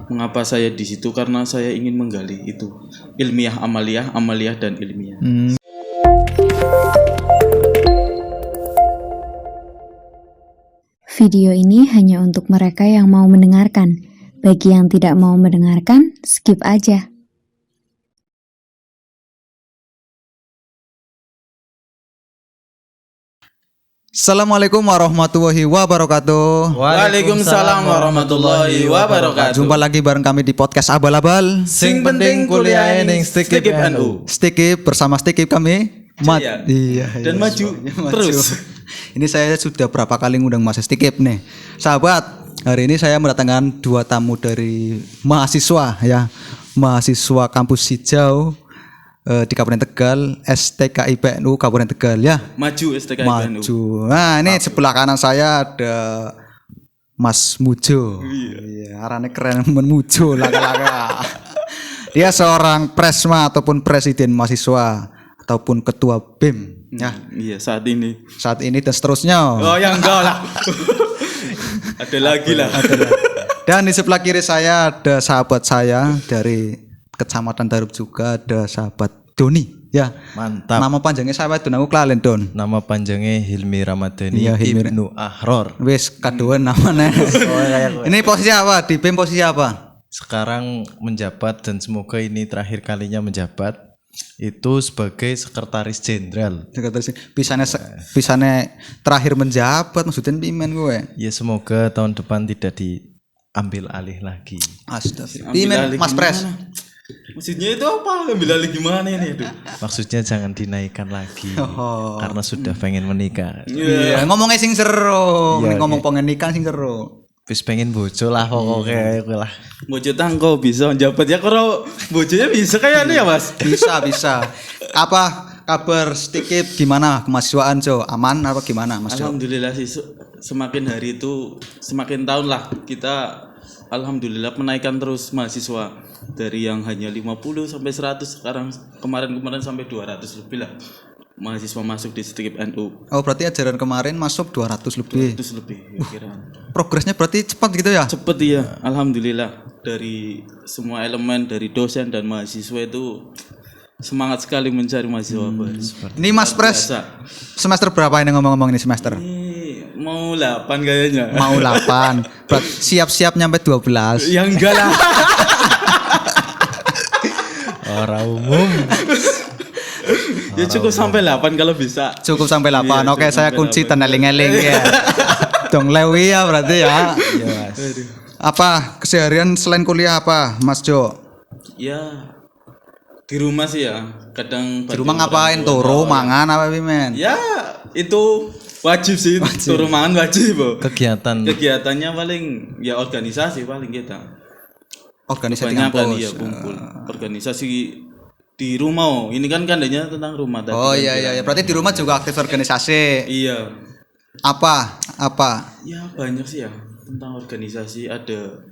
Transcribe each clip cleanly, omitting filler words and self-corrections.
Mengapa saya di situ? Karena saya ingin menggali itu ilmiah, amaliyah dan ilmiah. Video ini hanya untuk mereka yang mau mendengarkan. Bagi yang tidak mau mendengarkan, skip aja. Assalamualaikum warahmatullahi wabarakatuh. Waalaikumsalam warahmatullahi wabarakatuh. Jumpa lagi bareng kami di podcast Abal-Abal. Sing penting kuliah ning Stikip NU. Stikip bersama Stikip kami Dan maju terus. Ini saya sudah berapa kali ngundang Mas Stikip nih. Sahabat, hari ini saya mendatangkan dua tamu dari mahasiswa ya. Mahasiswa kampus hijau di Kabupaten Tegal, STKI PNU Kabupaten Tegal ya. Maju STKI PNU. Maju. Nah, ini sebelah kanan saya ada Mas Mujo. Iya, arane keren men Mujo laka-laka. Dia seorang presma ataupun presiden mahasiswa ataupun ketua BEM ya. Iya, saat ini. Saat ini dan seterusnya. Oh, ya enggak lah. Ada lagi lah. Dan di sebelah kiri saya ada sahabat saya dari Kecamatan Darup juga, ada sahabat Doni ya. Mantap. Nama panjangnya sahabat Don, aku kelalen Don. Nama panjangnya Hilmi Ramadhani Iya, Hilmi. Ibnu Ahror. Wis kadoan namanya. Ini posisi apa? Di BEM posisi apa? Sekarang menjabat dan semoga ini terakhir kalinya menjabat itu sebagai sekretaris jenderal. Sekretaris pisane terakhir menjabat maksudnya pimen gue. Ya semoga tahun depan tidak diambil alih lagi. Astagfirullah. Ambil Pimen alih Mas gimana? Pres. Maksudnya itu apa? Ambil alih gimana ini? Aduh. Maksudnya jangan dinaikkan lagi Oh. karena sudah pengen menikah. Iya, ngomongnya sing seru. Iya, Ini ngomong pengen nikah sing seru. Wis pengen bojo lah pokoknya lah. Bojo tangko bisa jabat ya kalau bojonya bisa kayaknya ya Mas. Bisa. Apa kabar Stikip, gimana kemahasiswaan Jo? Aman apa gimana Mas Jo? Alhamdulillah sih semakin hari itu semakin tahun lah kita alhamdulillah menaikkan terus mahasiswa dari yang hanya 50 sampai 100 sekarang kemarin sampai 200 lebih lah mahasiswa masuk di Stikip NU. Oh berarti ajaran kemarin masuk 200 lebih. 200 lebih kira. Progresnya berarti cepat gitu ya? Cepet iya, alhamdulillah dari semua elemen dari dosen dan mahasiswa itu semangat sekali mencari mahasiswa baru. Ini Mas Pres Biasa. semester berapa ini ngomong-ngomong ini semester? Ini mau 8 kayaknya. Mau 8. Berarti siap-siap nyampe 12. Ya enggak lah. Orang umum. Ya cukup sampai 8 kalau bisa. Cukup sampai 8. Iya, Oke, cukup saya sampai kunci 8. dan eling-eling ya. Dong lewi ya berarti ya. Iya Mas. Apa keseharian selain kuliah apa, Mas Jo? Ya di rumah sih ya. Kadang Di rumah ngapain? Turu, mangan apa pimen? Ya itu wajib sih. Turu mangan wajib, Bu. Kegiatan Kegiatannya paling ya organisasi paling kita. Organisasi Kebanyakan kampus. iya kumpul. Organisasi di rumah. Oh. Ini kan kandanya tentang rumah tadi. Oh kan iya. Berarti di rumah juga aktif organisasi. Iya. Apa? Ya banyak sih ya tentang organisasi ada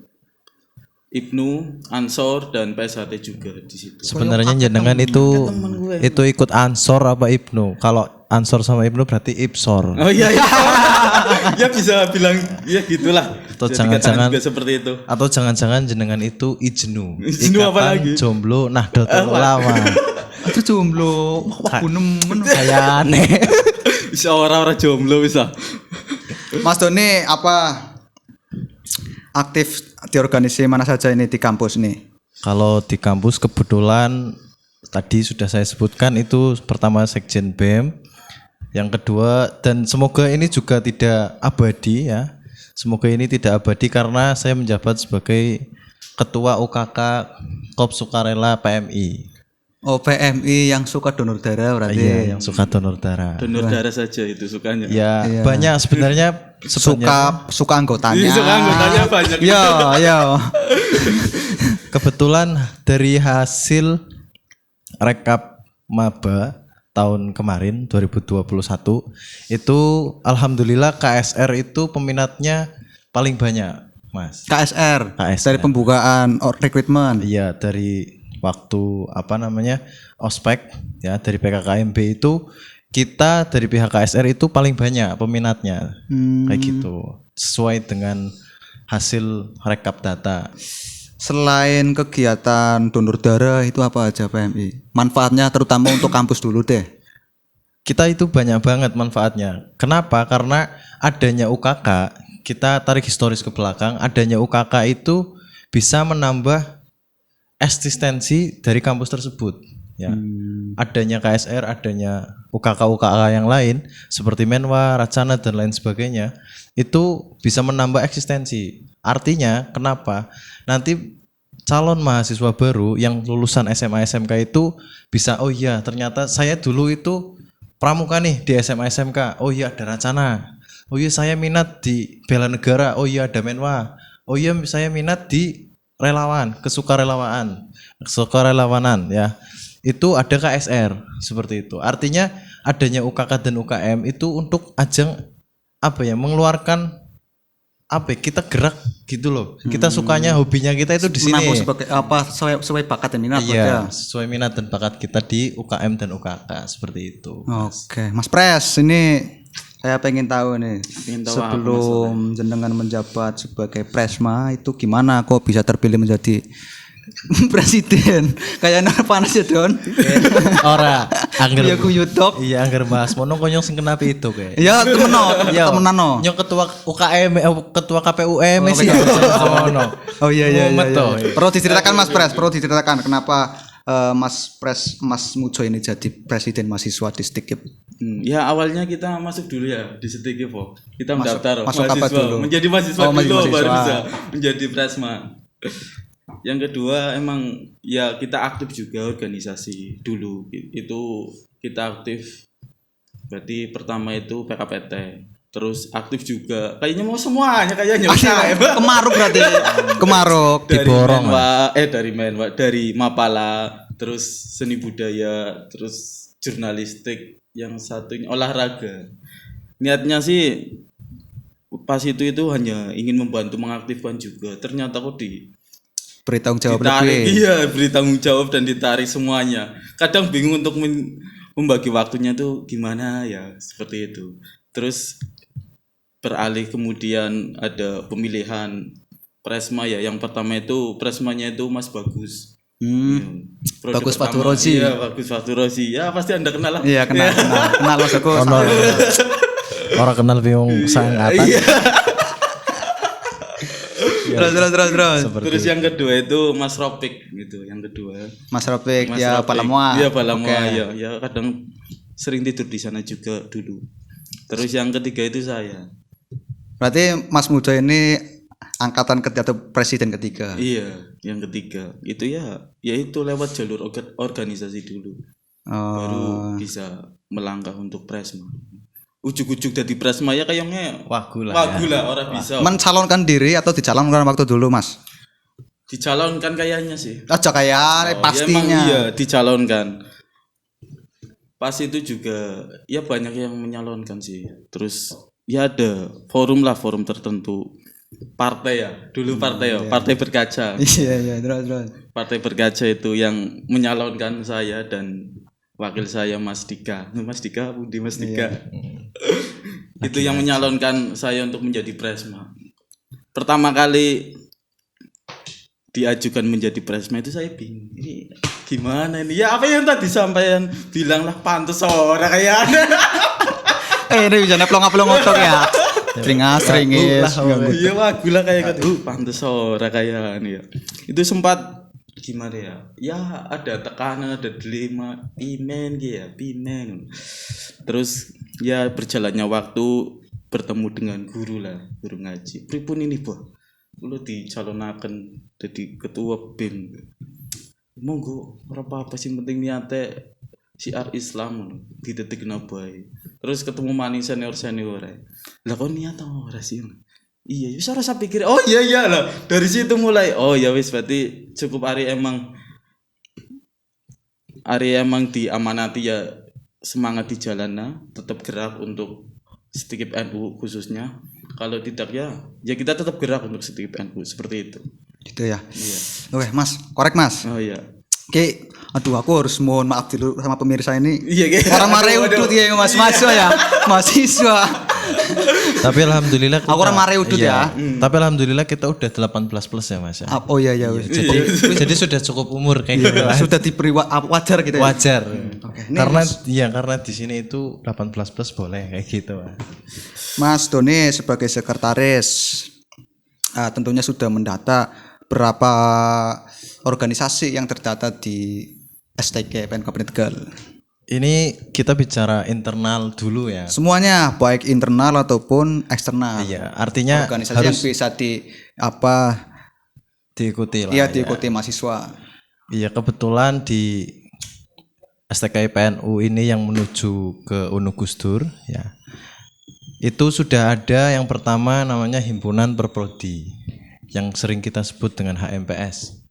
Ibnu, Ansor dan PSHT juga di situ. sebenarnya jenengan itu ikut Ansor apa Ibnu? Kalau Ansor sama Ibnu berarti Ibsor. Oh iya. Ya bisa bilang ya gitulah. Atau Jadi jangan-jangan juga seperti itu. Atau jangan-jangan jenengan itu Ijnu. Ijnu apa Ikatan lagi? Jomblo Nahdlatul Ulama. Itu jomblo. Wah, nemen. Kayak aneh. Bisa orang-orang jomblo bisa. Mas Doni apa aktif di organisasi mana saja ini di kampus nih? Kalau di kampus kebetulan tadi sudah saya sebutkan itu pertama Sekjen BEM, yang kedua dan semoga ini juga tidak abadi ya. Semoga ini tidak abadi karena saya menjabat sebagai Ketua UKK Kop Sukarela PMI. Oh PMI yang suka donor darah berarti. Iya, yang suka donor darah. Donor darah saja itu sukanya. Ya, banyak sebenarnya Suka anggotanya. Iya, suka anggotanya banyak. Iya. Kebetulan dari hasil rekap maba tahun kemarin 2021 itu alhamdulillah KSR itu peminatnya paling banyak, Mas. KSR. Dari pembukaan rekrutmen. Iya, dari waktu ospek ya, dari PKKMB itu kita dari pihak KSR itu paling banyak peminatnya. Kayak gitu. Sesuai dengan hasil rekap data. selain kegiatan donor darah itu apa aja PMI? Manfaatnya terutama untuk kampus dulu deh. Kita itu banyak banget manfaatnya. Kenapa? Karena adanya UKK, kita tarik historis ke belakang, adanya UKK itu bisa menambah eksistensi dari kampus tersebut. Ya, adanya KSR, adanya UKK yang lain seperti Menwa, Racana dan lain sebagainya itu bisa menambah eksistensi. Artinya, kenapa? Nanti calon mahasiswa baru yang lulusan SMA SMK itu bisa, oh iya ternyata saya dulu itu pramuka nih di SMA SMK. Oh iya ada Racana. Oh iya saya minat di Bela Negara. Oh iya ada Menwa. Oh iya saya minat di relawan, kesukarelawanan ya. Itu ada KSR seperti itu. Artinya adanya UKK dan UKM itu untuk ajang apa ya, mengeluarkan apa ya, kita gerak gitu loh. Kita sukanya, hobinya kita itu di sini. Menampung sebagai apa sesuai bakat dan minat Iya, sesuai minat dan bakat kita di UKM dan UKK seperti itu. Oke, Mas Pres, ini saya pengen tahu nih, Pengen tahu sebelum jenengan menjabat sebagai Presma itu gimana kok bisa terpilih menjadi presiden? Kayaknya panas ya Don. Ora, angger. Ya kuyutok. Iya, angger Mas. Mono konyong sing kenapi itu kayak. Ya temenan no. Nyong ketua UKM, ketua KPUM sih. Oh iya. Mumet toh. Perlu diceritakan Mas Pres, perlu diceritakan kenapa Mas Mujo ini jadi presiden mahasiswa di Stikip. Ya awalnya kita masuk dulu ya di Setikipo. Kita mendaftar masuk apa mahasiswa, dulu? menjadi mahasiswa Oh, dulu mahasiswa. baru bisa menjadi Presma. Yang kedua emang ya kita aktif juga organisasi dulu. Itu kita aktif. Berarti pertama itu PKPT. Terus aktif juga. Kayaknya mau semuanya kayaknya. Kemaruk berarti. Kemaruk. Dari Diborong, Menwa, dari Mapala, terus seni budaya, terus jurnalistik, yang satunya olahraga. Niatnya sih pas itu hanya ingin membantu mengaktifkan juga. Ternyata kok Beri tanggung jawab ditarik, lebih. iya beri tanggung jawab dan ditarik semuanya. Kadang bingung untuk membagi waktunya tuh gimana ya, seperti itu. Terus beralih kemudian ada pemilihan Presma ya. Yang pertama itu Presmanya itu Mas Bagus. Periode Bagus pertama, Faturozi. Iya, Bagus Faturozi. Ya pasti Anda kenal lah. Iya kenal Mas Bagus. Orang kenal bingung sangatan. Terus. Terus yang kedua itu Mas Ropik gitu. Yang kedua Mas Ropik Mas ya Ropik. Palamua. Iya Palamua Oke. ya kadang sering tidur di sana juga dulu. Terus yang ketiga itu saya. Berarti Mas Mujo ini angkatan ketiga atau presiden ketiga. Iya, yang ketiga itu ya itu lewat jalur organisasi dulu. Baru bisa melangkah untuk Presma. Ujuk-ujuk dari Presma ya kayaknya Wagu lah. orang bisa. Mencalonkan diri atau dicalonkan waktu dulu Mas? Dicalonkan kayaknya sih. Aja kayak pastinya. Iya, dicalonkan. Pas itu juga ya banyak yang menyalonkan sih. Terus ya ada forum tertentu. Partai ya, dulu partai ya, Partai Berkaca. Iya, terus. Partai Berkaca itu yang menyalonkan saya dan wakil saya Mas Dika. Mas Dika. Itu yang menyalonkan saya untuk menjadi Presma. Pertama kali diajukan menjadi Presma itu saya bingung. Ini gimana ini? Ya apa yang tadi sampaian bilang lah pantes ora kayak Ini bisa neplong-neplong otak ya. Sering-sering. Iya wagu lah kayak gitu. Pantes ora kayak ya. Itu sempat gimana ya? Ya ada tekanan, ada dilema, pimen. Terus ya berjalannya waktu bertemu dengan guru ngaji. Pripun ini, Boh? Kulo dicalonaken jadi ketua BEM. Monggo ora apa-apa sih, penting niate siar Islam didetikna bae. Terus ketemu maning senior. Lah kok niat ora sih? Iya, wis ora saya pikir. Oh iya lah. Dari situ mulai. Oh ya wis berarti cukup Ari emang diamanati ya, semangat di jalannya, tetap gerak untuk Stikip NU khususnya. Kalau tidak ya kita tetap gerak untuk Stikip NU seperti itu. Gitu ya. Iya. Oke, Mas. Korek, Mas. Oh iya. Oke, aduh aku harus mohon maaf dulu sama pemirsa ini. Iya, Orang marah udut ya Mas mahasiswa ya. Mahasiswa. Tapi alhamdulillah Aku orang mare udut ya. Tapi alhamdulillah kita udah 18 plus ya Mas ya. Oh iya iya. Jadi sudah cukup umur kayak gitu. Mas. Sudah diberi wajar gitu ya. Wajar. Ini Karena di sini itu 18 plus boleh kayak gitu. Mas. Mas Doni sebagai sekretaris tentunya sudah mendata berapa organisasi yang terdata di STK PN Kabupaten Tegal. Ini kita bicara internal dulu ya. Semuanya baik internal ataupun eksternal. Iya, artinya Organisasi harus yang bisa diikuti lah. Iya ya. diikuti mahasiswa. Iya, kebetulan di STK PNU ini yang menuju ke UNU Gus Dur ya. Itu sudah ada yang pertama namanya Himpunan Perprodi yang sering kita sebut dengan HMPS.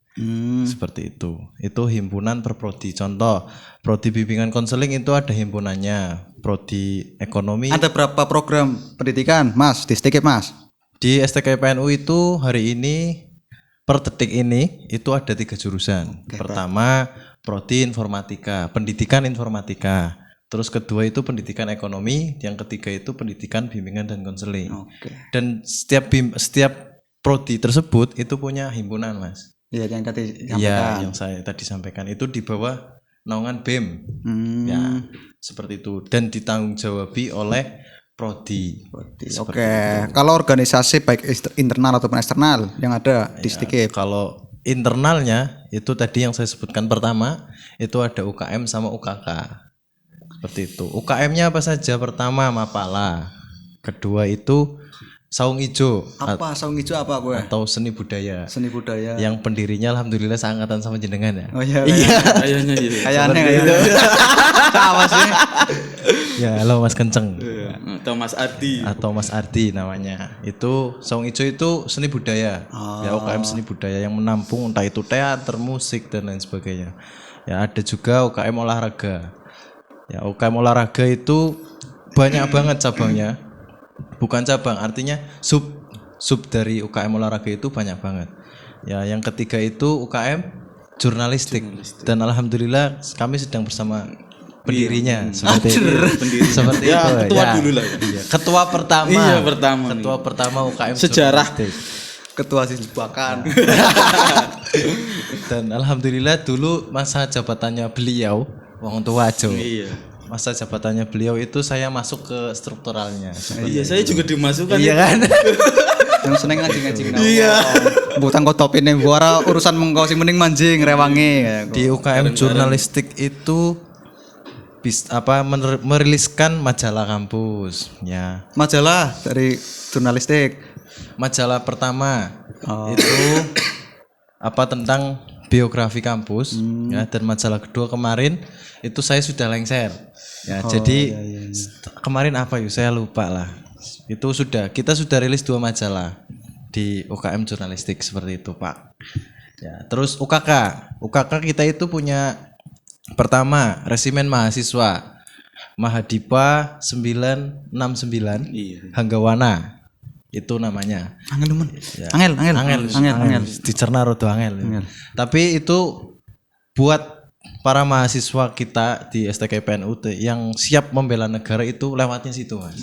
Seperti itu himpunan perprodi. Contoh prodi bimbingan konseling itu ada himpunannya, prodi ekonomi. Ada berapa program pendidikan Mas di STK Mas? Di STK PNU itu hari ini per detik ini itu ada 3 jurusan. Pertama prodi informatika, pendidikan informatika. Terus kedua itu pendidikan ekonomi, yang ketiga itu pendidikan bimbingan dan konseling. Dan setiap prodi tersebut itu punya himpunan Mas. Iya yang tadi sampaikan. Iya, yang saya tadi sampaikan itu di bawah naungan BEM. Ya, seperti itu dan ditanggung jawabi oleh prodi. Oke. Kalau organisasi baik internal ataupun eksternal yang ada di STK. Kalau internalnya itu tadi yang saya sebutkan pertama itu ada UKM sama UKK. Seperti itu. UKM-nya apa saja? Pertama Mapala. Kedua itu Saung Ijo. Apa saung hijau apa gue? Atau seni budaya. Seni budaya. Yang pendirinya alhamdulillah seangkatan sama jenengan ya. Oh iya. Kayaknya iya. Kayaknya gitu. Apa sih? Ya, halo Mas Kenceng. Atau Mas Ardi. Atau Mas Ardi namanya. Itu Saung Ijo itu seni budaya. Ya, UKM seni budaya yang menampung entah itu teater, musik dan lain sebagainya. Ya, ada juga UKM olahraga. Ya, UKM olahraga itu banyak banget cabangnya. Bukan cabang, artinya sub dari UKM olahraga itu banyak banget. Ya, yang ketiga itu UKM jurnalistik. Dan alhamdulillah kami sedang bersama pendirinya seperti itu. Seperti Ya, itu. ketua dulu lah ya. Iya, ketua pertama. Iya, pertama nih. Ketua pertama UKM Sejarah. jurnalistik. Ketua siswakan. Dan alhamdulillah dulu masa jabatannya beliau wong tua aja. Iya. Masa jabatannya beliau itu saya masuk ke strukturalnya. Iya, saya juga dimasukkan. Iya kan? Yang seneng ngaji-ngaji. Iya. Butang kok topine buara urusan mengkau sing mending manjing rewangi. Di UKM jurnalistik itu meriliskan majalah kampus ya. Majalah dari jurnalistik. Majalah pertama itu tentang biografi kampus ya, dan majalah kedua kemarin itu saya sudah lengser ya. Jadi kemarin apa yuk saya lupa lah. Itu kita sudah rilis 2 majalah di UKM jurnalistik seperti itu Pak. Ya, terus UKK kita itu punya pertama resimen mahasiswa Mahadipa 969 Hanggawana. Itu namanya. Angel teman. Ya. Angel. Dicerna rodo angel. Tapi itu buat para mahasiswa kita di STK PNU yang siap membela negara itu lewatnya situ Mas.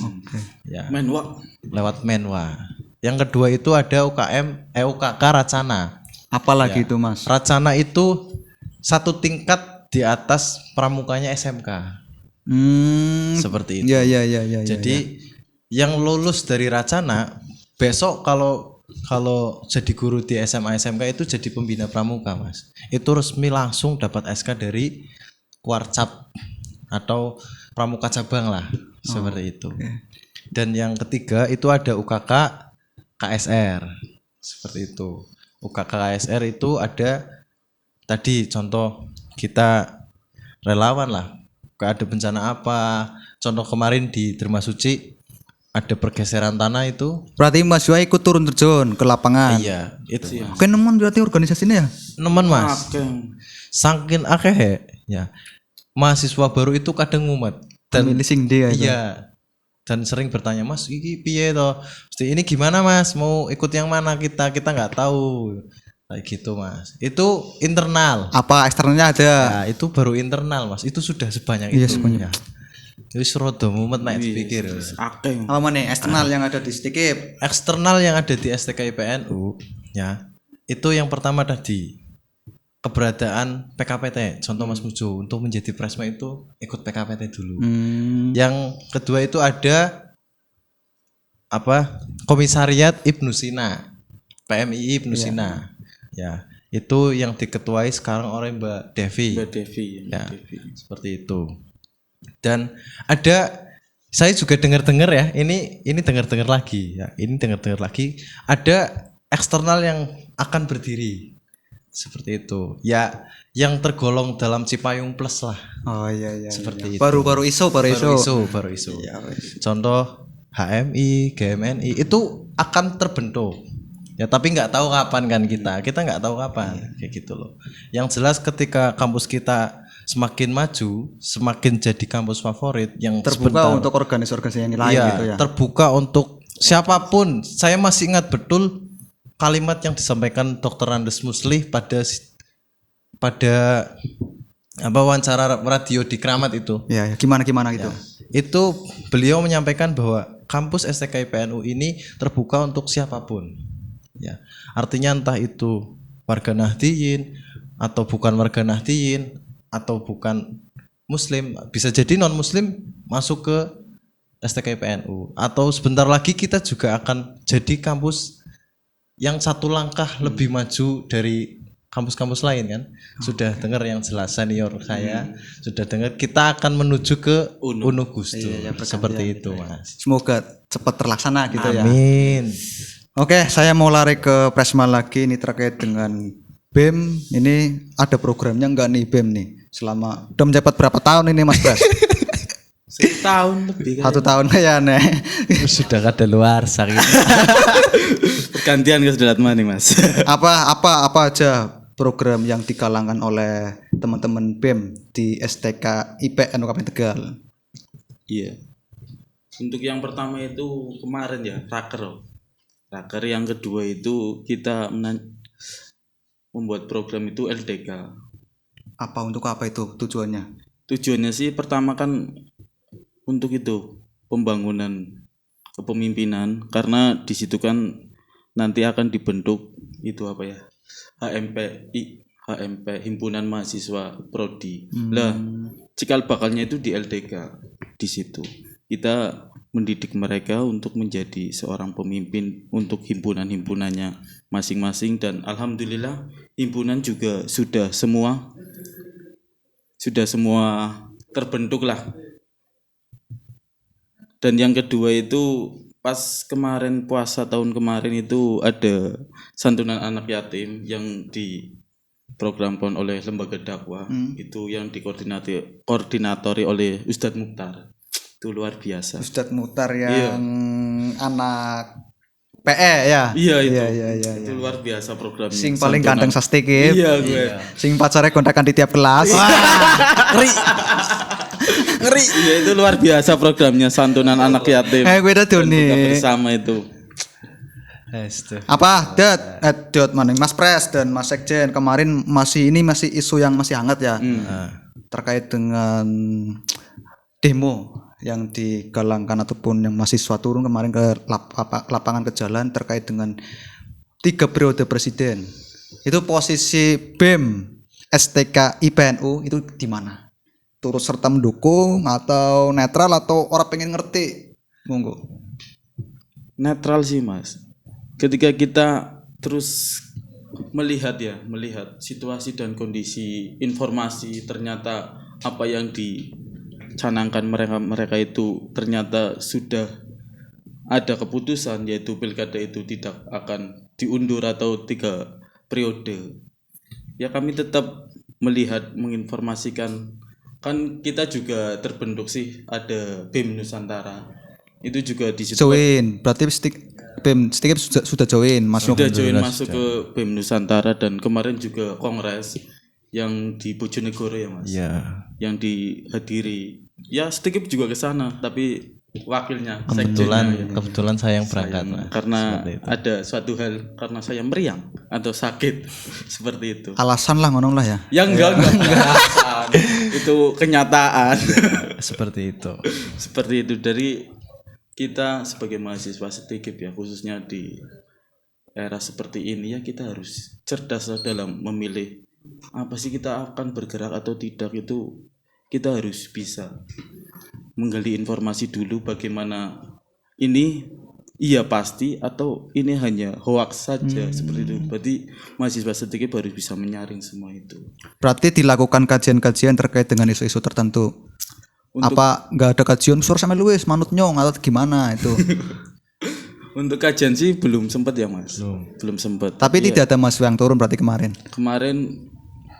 Ya. Menwa. Lewat Menwa. Yang kedua itu ada UKK Racana. Apalagi itu Mas? Racana itu 1 tingkat di atas pramukanya SMK. Seperti itu. Iya. Jadi yang lulus dari Racana besok kalau jadi guru di SMA SMK itu jadi pembina pramuka Mas. Itu resmi langsung dapat SK dari Warcap atau pramuka cabang lah seperti itu. Dan yang ketiga itu ada UKK KSR seperti itu. UKK KSR itu ada tadi contoh kita relawan lah. Ada bencana apa? Contoh kemarin di Derma Suci ada pergeseran tanah itu. Berarti Mas Yua ikut turun terjun ke lapangan. Iya, itu. Oke, nemen berarti organisasi ini ya? Nemen Mas. Saking akeh ya. Mahasiswa baru itu kadang ngumet dan milih sing dia itu. Iya. Dan sering bertanya, "Mas, iki piye toh? Ini gimana Mas? Mau ikut yang mana kita? Kita nggak tahu." Kayak gitu Mas. Itu internal. Apa eksternalnya ada? Ya, itu baru internal Mas. Itu sudah sebanyak Iya, itu. sebanyak. Ya. Wis rada mumet nek dipikir. Akeh. Apa mana eksternal yang ada di Stikip? Eksternal yang ada di STK IPNU ya. Itu yang pertama tadi keberadaan PKPT. Contoh Mas Mujo untuk menjadi presma itu ikut PKPT dulu. Yang kedua itu ada Komisariat Ibnu Sina. PMI Ibnu Sina. Ya, itu yang diketuai sekarang oleh Mbak Devi. Mbak Devi. Ya, seperti itu. Dan saya juga dengar-dengar ya, ini dengar-dengar lagi ya, ada eksternal yang akan berdiri seperti itu. Ya, yang tergolong dalam Cipayung Plus lah. Oh iya. Seperti itu. Baru iso. Baru iso. Contoh HMI, GMNI itu akan terbentuk. Ya tapi nggak tahu kapan kan kita nggak tahu kapan kayak gitu loh. Yang jelas ketika kampus kita semakin maju, semakin jadi kampus favorit yang terbuka untuk organisasi yang lain gitu ya. Terbuka untuk siapapun. Saya masih ingat betul kalimat yang disampaikan Dr. Andes Muslih pada wawancara radio di Kramat itu. Ya, gimana gitu. Ya, itu beliau menyampaikan bahwa kampus STK IPNU ini terbuka untuk siapapun. Ya, artinya entah itu warga Nahdliyin atau bukan warga Nahdliyin atau bukan Muslim, bisa jadi non Muslim masuk ke STK IPNU. Atau sebentar lagi kita juga akan jadi kampus yang satu langkah lebih maju dari kampus-kampus lain kan. Sudah dengar yang jelas senior saya sudah dengar kita akan menuju ke UNU Gustu. Seperti itu Mas. Semoga cepat terlaksana gitu ya. Amin. Oke, saya mau lari ke Presma lagi. Ini terkait dengan BEM. Ini ada programnya enggak nih BEM nih? Selama udah menjabat berapa tahun ini Mas Pres? Setahun lebih kan. 1 tahun ya nih. Sudah kada luar sakit. Pergantian ke sudah maning Mas. apa aja program yang digalangkan oleh teman-teman BEM di STK IPNU Kabupaten Tegal? Iya. Untuk yang pertama itu kemarin ya Raker. Yang kedua itu kita membuat program itu LDK. Untuk apa itu tujuannya? Tujuannya sih pertama kan untuk itu pembangunan kepemimpinan, karena di situ kan nanti akan dibentuk itu HMP Himpunan Mahasiswa Prodi. Lah, cikal bakalnya itu di LDK. Di situ kita mendidik mereka untuk menjadi seorang pemimpin untuk himpunan-himpunannya masing-masing, dan alhamdulillah himpunan juga sudah semua terbentuk lah. Dan yang kedua itu pas kemarin puasa tahun kemarin itu ada santunan anak yatim yang diprogramkan oleh lembaga dakwah. Itu yang koordinatori oleh Ustadz Mukhtar. Itu luar biasa. Ustadz Mukhtar yang anak PE ya. Iya itu. Iya. Itu luar biasa programnya. Sing paling ganteng sastikip. Iya gue. Sing pacarnya kontakan di tiap kelas. Ngeri. Iya itu luar biasa programnya santunan anak yatim. Gue udah nih. Bersama itu. Apa Dot maning Mas Pres dan Mas Sekjen kemarin masih isu yang masih hangat ya. Terkait dengan demo yang digalangkan ataupun yang mahasiswa turun kemarin ke lapangan ke jalan terkait dengan 3 periode presiden. Itu posisi BEM STK IPNU itu di mana? Turut serta mendukung atau netral atau orang pengen ngerti? Monggo. Netral sih Mas. Ketika kita terus melihat situasi dan kondisi informasi, ternyata apa yang dicanangkan mereka itu ternyata sudah ada keputusan, yaitu pilkada itu tidak akan diundur atau 3 periode. Ya kami tetap melihat, menginformasikan. Kan kita juga terbentuk sih, ada BEM Nusantara. Itu juga di situ. Join, berarti BEM Stikip sudah join masuk. Sudah join masuk ke BEM Nusantara, dan kemarin juga kongres yang di Bojonegoro ya Mas. Iya. Yang dihadiri. Ya Stikip juga ke sana, tapi wakilnya kebetulan saya yang berangkat karena ada suatu hal, karena saya meriang atau sakit seperti itu. Alasan lah ngono lah ya. Ya enggak. Itu kenyataan. Seperti itu. Seperti itu dari kita sebagai mahasiswa STIKIP ya, khususnya di era seperti ini ya, kita harus cerdas dalam memilih apa sih kita akan bergerak atau tidak. Itu kita harus bisa menggali informasi dulu bagaimana ini iya pasti atau ini hanya hoax saja, seperti itu. Berarti mahasiswa STIKIP harus bisa menyaring semua itu. Berarti dilakukan kajian-kajian terkait dengan isu-isu tertentu. Apa nggak ada kajian suara sama Luis manut nyong atau gimana itu? Untuk kajian sih belum sempat ya Mas. Belum sempat. Tapi tidak ada mahasiswa yang turun berarti kemarin. Kemarin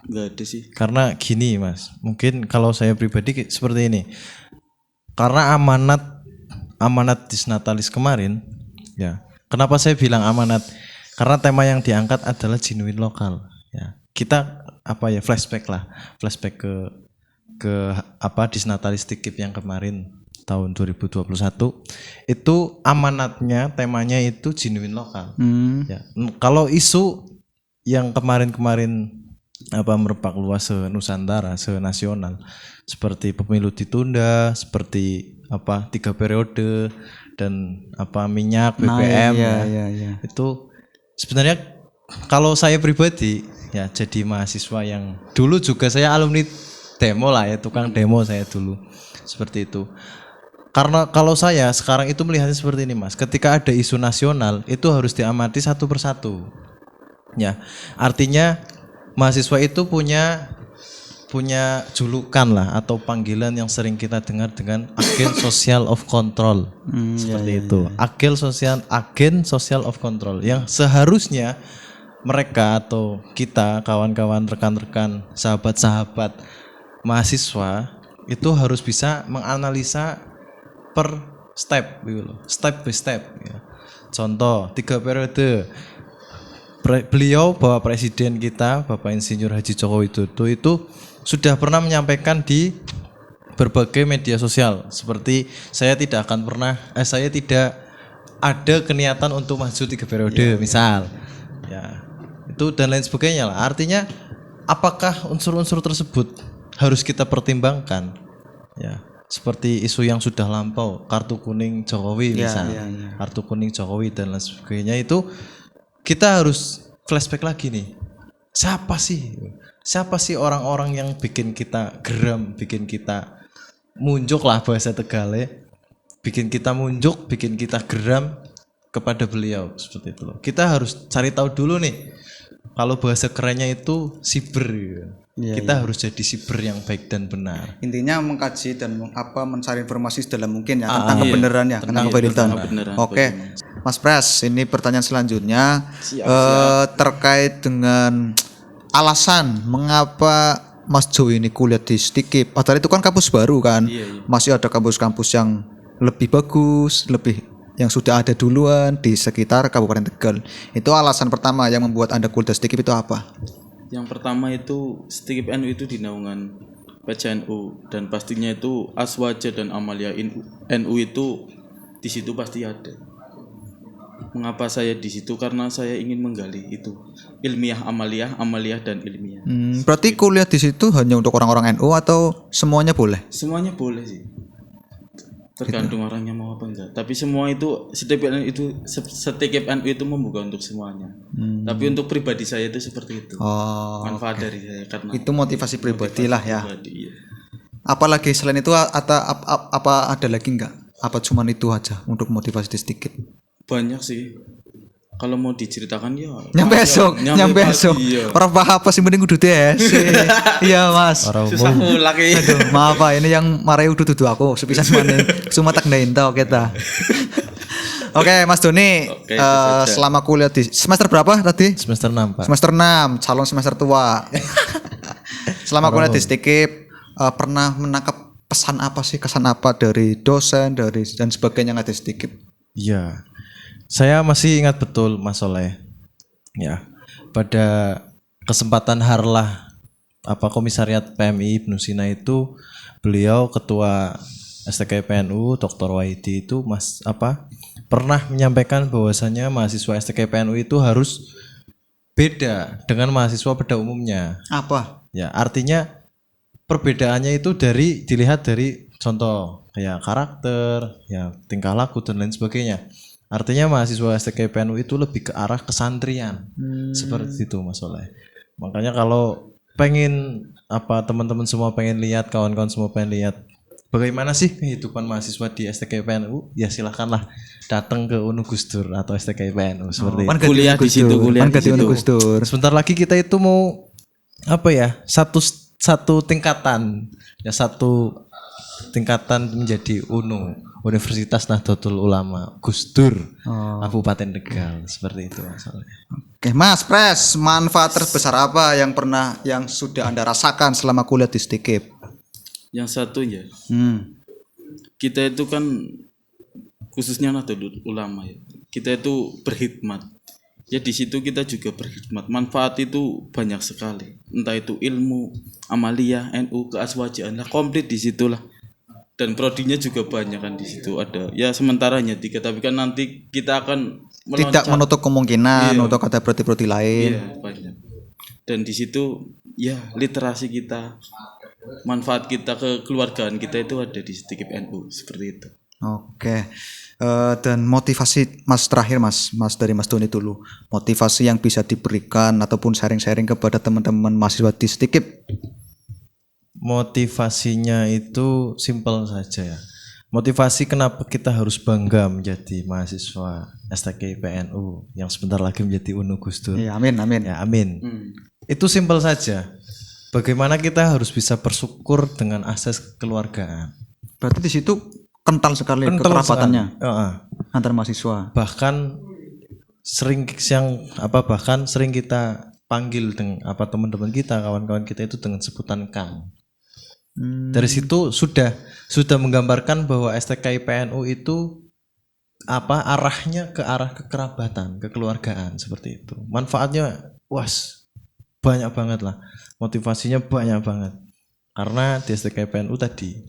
nggak ada sih. Karena gini Mas, mungkin kalau saya pribadi seperti ini. Karena amanat Disnatalis kemarin, ya. Kenapa saya bilang amanat? Karena tema yang diangkat adalah genuine lokal. Ya. Kita flashback ke Disnatalis STIKIP yang kemarin tahun 2021 itu amanatnya temanya itu genuine lokal. Ya. Kalau isu yang kemarin merebak luas se-Nusantara, se-nasional seperti pemilu ditunda, seperti 3 periode dan minyak BBM itu sebenarnya kalau saya pribadi ya jadi mahasiswa yang dulu juga saya alumni demo lah ya, tukang demo saya dulu seperti itu. Karena kalau saya sekarang itu melihatnya seperti ini Mas, ketika ada isu nasional itu harus diamati satu persatu. Ya, artinya mahasiswa itu punya julukan lah atau panggilan yang sering kita dengar dengan agen social of control. Seperti itu. Agen social of control yang seharusnya mereka atau kita kawan-kawan rekan-rekan sahabat-sahabat mahasiswa itu harus bisa menganalisa per step by step ya. Contoh 3 periode beliau Bapak Presiden kita Bapak Insinyur Haji Joko Widodo itu sudah pernah menyampaikan di berbagai media sosial seperti saya tidak ada keniatan untuk maju 3 periode misal ya itu dan lain sebagainya lah. Artinya apakah unsur-unsur tersebut harus kita pertimbangkan ya, seperti isu yang sudah lampau kartu kuning Jokowi kartu kuning Jokowi dan lain sebagainya, itu kita harus flashback lagi nih, siapa sih orang-orang yang bikin kita geram, bikin kita munjuk lah bahasa Tegale, bikin kita munjuk, bikin kita geram kepada beliau seperti itu loh. Kita harus cari tahu dulu nih, kalau bahasa kerennya itu siber kita harus jadi siber yang baik dan benar. Intinya mengkaji dan mencari informasi sedalam mungkin ya tentang kebenarannya, tentang kebenaran. Oke, Mas Pres, ini pertanyaan selanjutnya terkait dengan alasan mengapa Mas Jo ini kuliah di STIKIP. Padahal itu kan kampus baru kan, masih ada kampus-kampus yang lebih bagus, yang sudah ada duluan di sekitar Kabupaten Tegal. Itu alasan pertama yang membuat Anda kuliah di STIKIP itu apa? Yang pertama itu STIKIP NU itu di naungan PCNU, dan pastinya itu Aswaja dan Amalia NU itu di situ pasti ada. Mengapa saya di situ? Karena saya ingin menggali itu ilmiah Amalia dan ilmiah. Berarti kuliah di situ hanya untuk orang-orang NU atau semuanya boleh? Semuanya boleh sih. Tergantung orangnya mau apa enggak. Tapi semua itu STIKIP NU itu membuka untuk semuanya. Tapi untuk pribadi saya itu seperti itu. Manfaat dari saya karena itu motivasi pribadi lah ya. Iya. Apalagi selain itu apa ada lagi enggak? Apa cuman itu aja untuk motivasi di STIKIP? Banyak sih. Kalau mau diceritakan ya nyampe besok. Iya. Orang apa sih mending kudu DS. Iya Mas. Susah mulak ya. Aduh, maaf Pak, ini yang marai udah dudu aku sepisan mana. Cuma tak ndainto kita. Oke, Mas Doni, selama kuliah di semester berapa tadi? Semester 6, Pak. Semester 6, calon semester tua. Selama kuliah di STIKIP pernah menangkap pesan apa sih, kesan apa dari dosen, dan sebagainya yang ada di STIKIP? Iya. Saya masih ingat betul Mas Soleh. Ya. Pada kesempatan harlah Komisariat PMI Ibnu Sina itu, beliau ketua STK PNU Dr. Wahidi itu pernah menyampaikan bahwasanya mahasiswa STK PNU itu harus beda dengan mahasiswa pada umumnya. Apa? Ya, artinya perbedaannya itu dilihat dari contoh kayak karakter, ya tingkah laku dan lain sebagainya. Artinya mahasiswa STKPNU itu lebih ke arah kesantrian. Seperti itu Mas Soleh. Makanya kalau pengen teman-teman semua pengen lihat, kawan-kawan semua pengen lihat bagaimana sih kehidupan mahasiswa di STKPNU, ya silahkanlah datang ke Unu Gusdur atau STKPNU seperti itu. Kuliah di situ, kuliah di situ. Gusdur. Sebentar lagi kita itu mau satu tingkatan menjadi UNU, Universitas Nahdlatul Ulama Gusdur Kabupaten Tegal, seperti itu masalahnya. Oke, Mas Pres, manfaat terbesar apa yang sudah Anda rasakan selama kuliah di STKIP? Yang satu ya, kita itu kan khususnya Nahdlatul Ulama ya, kita itu berkhidmat. Ya di situ kita juga berkhidmat. Manfaat itu banyak sekali. Entah itu ilmu, amaliyah, NU, keaswajaan lah, komplit di situlah. Dan prodinya juga banyak kan di situ ada. Ya sementaranya 3, tapi kan nanti kita akan Tidak menutup kemungkinan untuk ada prodi-prodi lain. Iya, banyak. Dan di situ ya literasi kita, manfaat kita kekeluargaan kita itu ada di STKIP NU seperti itu. Oke. Dan motivasi Mas terakhir Mas dari Mas Doni dulu. Motivasi yang bisa diberikan ataupun sharing-sharing kepada teman-teman mahasiswa di STKIP. Motivasinya itu simpel saja ya. Motivasi kenapa kita harus bangga menjadi mahasiswa STKPNU yang sebentar lagi menjadi UNU Gusdur. Ya, amin. Ya, amin. Itu simpel saja. Bagaimana kita harus bisa bersyukur dengan akses kekeluargaan. Berarti di situ kental sekali kekerabatannya antar mahasiswa. Bahkan sering kita panggil dengan teman-teman kita, kawan-kawan kita itu dengan sebutan Kang. Dari situ sudah menggambarkan bahwa STKPNU itu arahnya ke arah kekerabatan, kekeluargaan seperti itu. Manfaatnya banyak banget lah. Motivasinya banyak banget. Karena di STKPNU tadi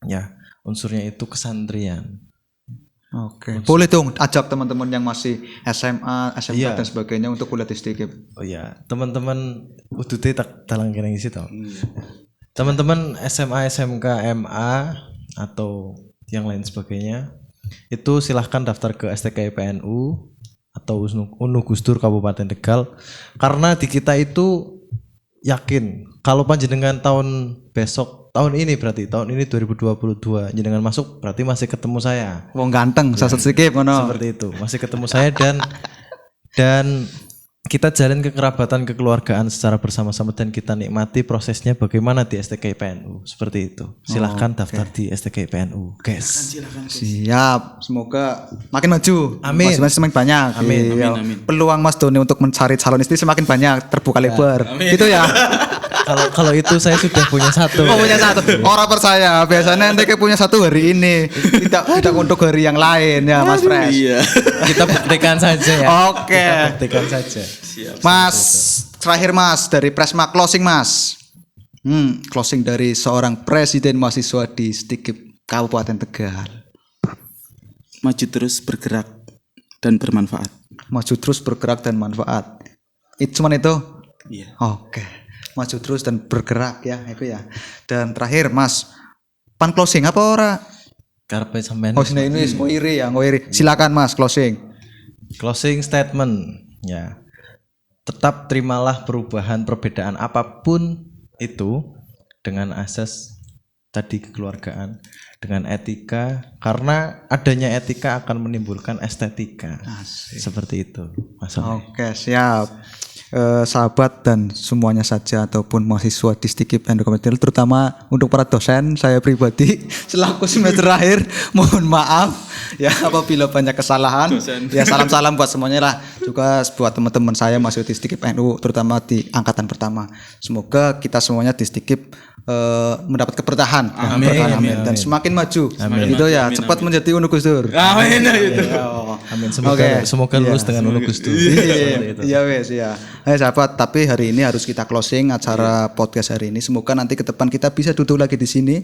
ya unsurnya itu kesantrian. Oke. Boleh dong ajak teman-teman yang masih SMA, SMK dan sebagainya untuk kuliah di STKIP. Oh iya, teman-teman UDT tak dalang kena ngisi tau. Teman-teman SMA, SMK, MA atau yang lain sebagainya itu silahkan daftar ke STKPNU atau UNU Gusdur Kabupaten Tegal, karena di kita itu yakin kalau panjenengan tahun ini 2022 jenengan masuk berarti masih ketemu saya. Wong ganteng, sasat STKIP ngono. Seperti itu, masih ketemu saya dan kita jalin kekerabatan, kekeluargaan secara bersama-sama dan kita nikmati prosesnya bagaimana di STKPNU seperti itu. Silahkan daftar di STKPNU, guys. Siap, semoga makin maju. Amin. Semakin banyak. Amin. Iya. Amin. Peluang Mas Doni untuk mencari calon istri semakin banyak, terbuka lebar. Gitu ya. Kalau itu saya sudah punya satu. Oh, punya satu. Orang percaya. Biasanya nanti punya satu hari ini, tidak untuk hari yang lain ya, Mas Pres. Iya. Kita buktikan saja ya. Oke. Kita buktikan saja. Mas, terakhir Mas dari Presma closing Mas. Closing dari seorang presiden mahasiswa di STKIP Kabupaten Tegal. Maju terus bergerak dan bermanfaat. Maju terus bergerak dan manfaat. Cuman itu? Iya. Oke. Maju terus dan bergerak ya, itu ya. Dan terakhir Mas, pan closing apa ora? Karpe sampean. Oh, ini ngoiri ya, ngoiri. Silakan Mas closing. Closing statement ya. Tetap terimalah perubahan perbedaan apapun itu dengan asas tadi kekeluargaan, dengan etika, karena adanya etika akan menimbulkan estetika. Seperti itu masalah. Oke, siap. Sahabat dan semuanya saja ataupun mahasiswa di STKIP NU Kabupaten, terutama untuk para dosen, saya pribadi selaku semester akhir mohon maaf ya apabila banyak kesalahan. Ya salam-salam buat semuanya lah, juga buat teman-teman saya mahasiswa di STKIP NU terutama di angkatan pertama. Semoga kita semuanya di STKIP mendapat keberkahan. Amin. Dan semakin maju. Amin. Itu ya, cepat menjadi UNU Gusdur. Amin. Amin. Semoga lulus dengan UNU Gusdur. Iya wes ya. Sahabat, tapi hari ini harus kita closing acara podcast hari ini. Semoga nanti ke depan kita bisa duduk lagi di sini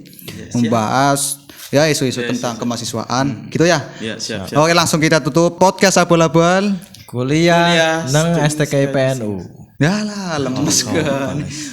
membahas ya isu-isu tentang kemahasiswaan gitu ya. Iya, siap. Oke, langsung kita tutup podcast abal-abal. Kuliah nang STKPNU. Ya lah, lemes kan.